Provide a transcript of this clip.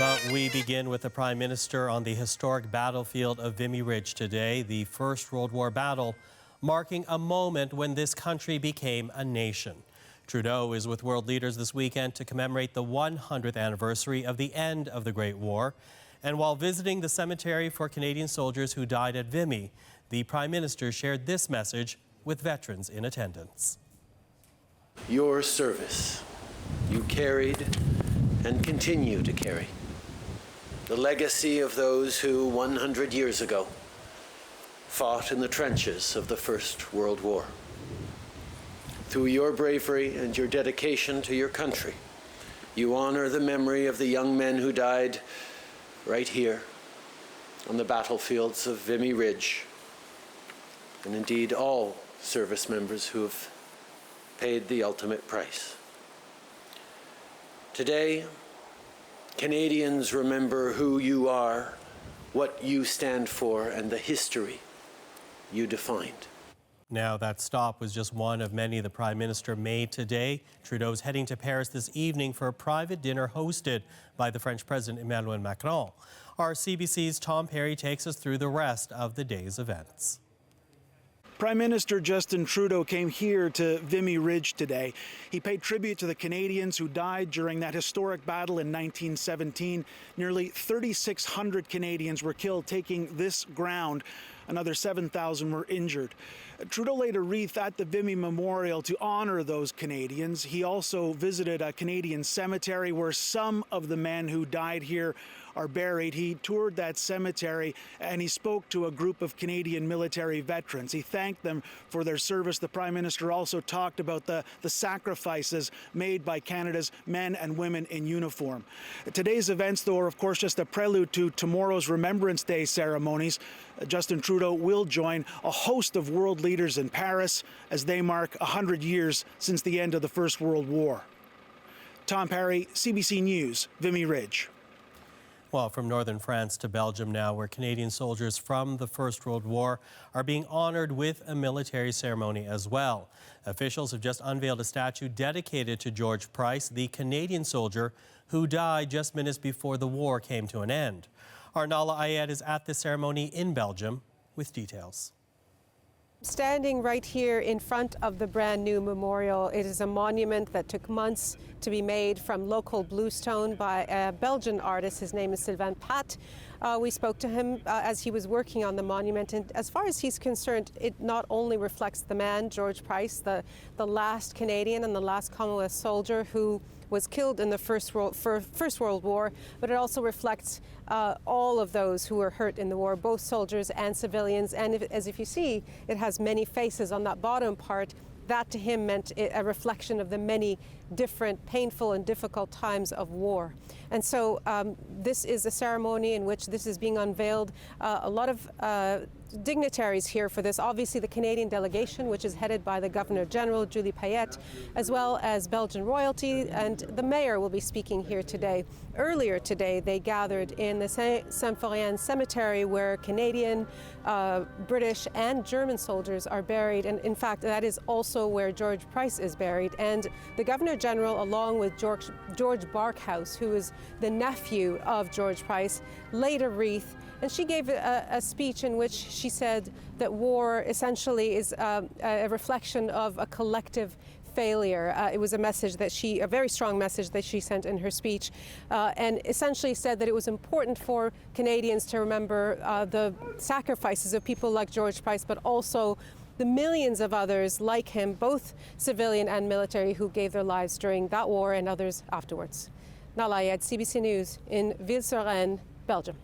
But we begin with the Prime Minister on the historic battlefield of Vimy Ridge today, the First World War battle, marking a moment when this country became a nation. Trudeau is with world leaders this weekend to commemorate the 100th anniversary of the end of the Great War. And while visiting the cemetery for Canadian soldiers who died at Vimy, the Prime Minister shared this message with veterans in attendance. Your service, you carried and continue to carry the legacy of those who 100 years ago fought in the trenches of the First World War. Through your bravery and your dedication to your country, you honor the memory of the young men who died right here on the battlefields of Vimy Ridge, and indeed all service members who have paid the ultimate price. Today, Canadians remember who you are, what you stand for, and the history you defined. Now, that stop was just one of many the Prime Minister made today. Trudeau's heading to Paris this evening for a private dinner hosted by the French President Emmanuel Macron. Our CBC's Tom Perry takes us through the rest of the day's events. Prime Minister Justin Trudeau came here to Vimy Ridge today. He paid tribute to the Canadians who died during that historic battle in 1917. Nearly 3,600 Canadians were killed taking this ground. Another 7,000 were injured. Trudeau laid a wreath at the Vimy Memorial to honor those Canadians. He also visited a Canadian cemetery where some of the men who died here are buried. He toured that cemetery and he spoke to a group of Canadian military veterans. He thanked them for their service. The Prime Minister also talked about the sacrifices made by Canada's men and women in uniform. Today's events, though, are of course just a prelude to tomorrow's Remembrance Day ceremonies. Justin Trudeau will join a host of world leaders in Paris as they mark 100 years since the end of the First World War. Tom Perry, CBC News, Vimy Ridge. Well, from northern France to Belgium now, where Canadian soldiers from the First World War are being honored with a military ceremony as well. Officials have just unveiled a statue dedicated to George Price, the Canadian soldier who died just minutes before the war came to an end. Our Payette is at the ceremony in Belgium with details. Standing right here in front of the brand new memorial, it is a monument that took months to be made from local bluestone by a Belgian artist. His name is Sylvain Pat. We spoke to him as he was working on the monument, and as far as he's concerned, it not only reflects the man, George Price, the last Canadian and the last Commonwealth soldier who was killed in the First World War, but it also reflects all of those who were hurt in the war, both soldiers and civilians. And if you see, it has many faces on that bottom part. That to him meant a reflection of the many different painful and difficult times of war. And so this is a ceremony in which this is being unveiled. A lot of dignitaries here for this. Obviously the Canadian delegation, which is headed by the Governor-General, Julie Payette, as well as Belgian royalty, and the mayor will be speaking here today. Earlier today, they gathered in the Saint-Florian Cemetery where Canadian, British and German soldiers are buried. And in fact, that is also where George Price is buried. And the Governor-General, along with George Barkhouse, who is the nephew of George Price, laid a wreath. And she gave a speech in which she said that war essentially is a reflection of a collective failure. It was a message that a very strong message that she sent in her speech, and essentially said that it was important for Canadians to remember the sacrifices of people like George Price, but also the millions of others like him, both civilian and military, who gave their lives during that war and others afterwards. Payette, CBC News in Ville-sur-Aisne, Belgium.